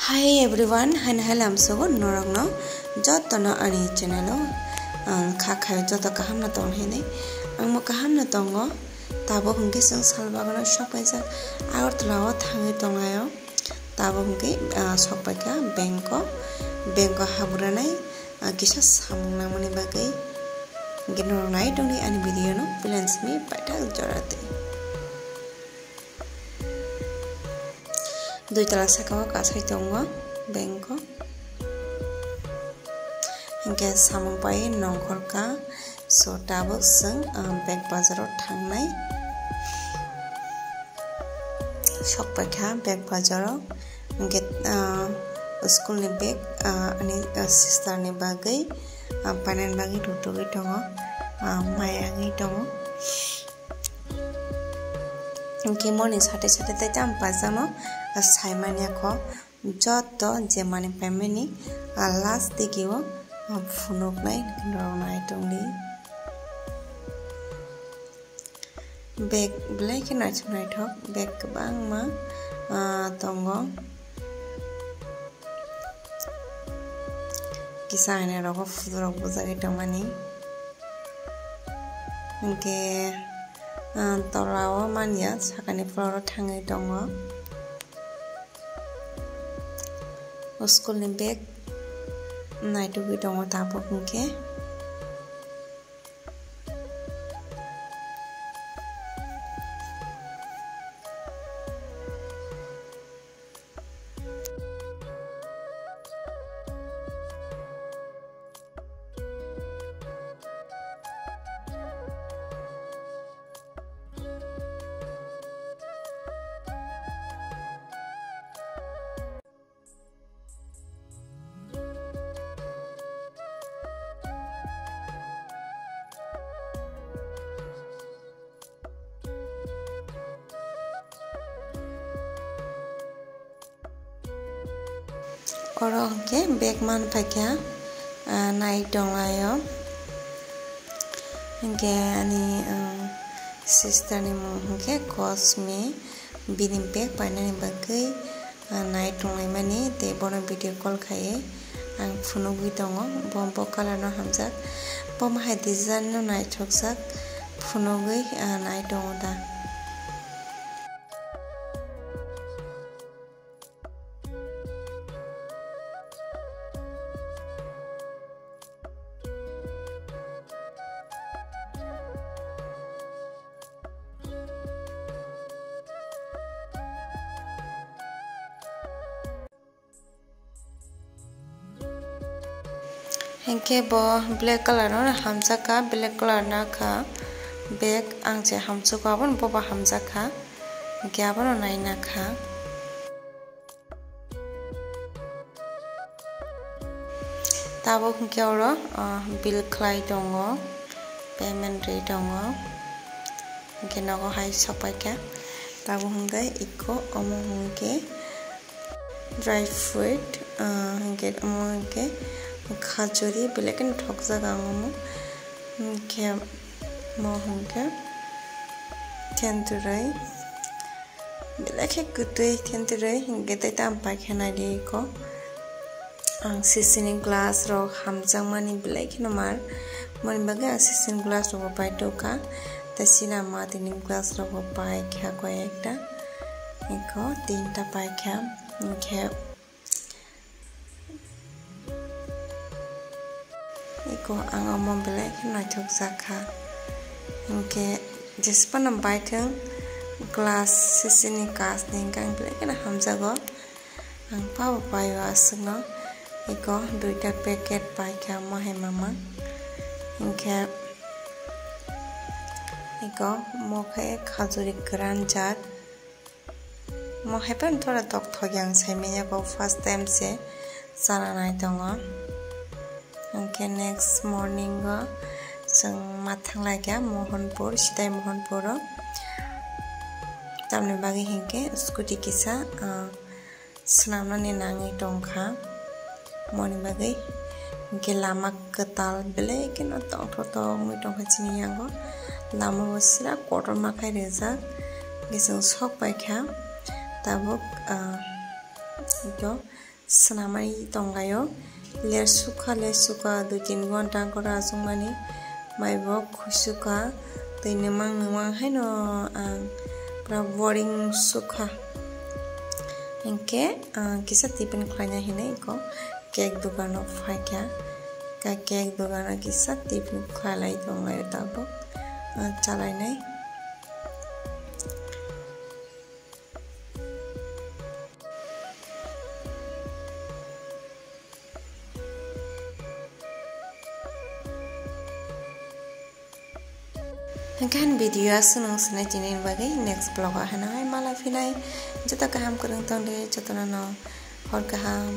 Hi everyone, and hello so noragno jotono ani channel khakhay joto kaham na tong hene angmo kaham na tongo tabo hungke sing salbagano shokpaisa agartalawo thangi tongayo tabo hungke sokpaika banko haburanai kisa samung namani bagai ginornai tongni ani video no plans me patal jorate dui tala sakao kasai tongo bengko hingke samung pai nongkorka so tabok sing beg bazaro thangnai shokpaikha beg bazaro hingke school ni beg ani sister ni bagai panen bagi tutugi tongo mayangi tongo hingke morning sate tai jam pajamo saimania ko joto je mani pemeni last dikiwo funuk nai nai tongli bag black na chunai thok bag kabang ma tongo kisane roko fudrok buzagi tomani hingke tolawo mania sakani floor thangai tongo school ni bag naitu gi tongo tabo hungke oro hingke bag man paikha nai tongayo hingke ani sister ni mung hingke cosme bini bag painani bagai nai tongai mani te bono video call khaye ang phunugui tongo bombo color no hamjak bom hai design no nai thokjak phunugui nai tongo da hingke bo black color no hamjaka black color na kha bag angche hamchuko abon boba hamjaka hingke abono naina kha tabo hingke oro bill khlai tongo payment rate tongo hingke nogo hai sopaika tabo hingke iko omo hingke dry fruit hingke omo hingke khajuri belekin thokjaga ngomo hingke mo hingke tenturai belekhe gutui tenturai hingke tai tam paikhanai di ko ang sisini glass rok hamjangmani belekhe nomar moni bagai ang sisini glass rok pai toka tasina matini glass rok pai kha ko ekta iko tinta paikha hingke iko ang omong belek naithok jakha hingke jespanam baitheng glass sisini kas ni kang belek na hamjago ang pabo payo asungno iko duita packet paikha mohe mama hingke iko mokhe khajuri gran jat mohe pen thora tok thogyang saimenya ko first time se sana nai tongo hingke next morning go jeng mathang laika mohanpur sidai mohanpur tamni bagi hingke scooty kisa swnamnani nangi tongkha moni bagi hingke lama ketal belek no tongthotongmui tongkha chini yango lama bosira kotor makai rijak gising sok paikha tabuk ito senamai tonggayo lesuka 2-3 घन्टा kora asungmani maibo khusuka tei nemang haino ang pra boring suka engke kisa tipen khlanya hinai ko cake dogano phaikya ka cake dogana kisa tipen khalai tonglayo tabo chalainai kan video sunung sunai chinin bagai next vlog hanai mala finai jota kaham kurang tong de jotona no hor kaham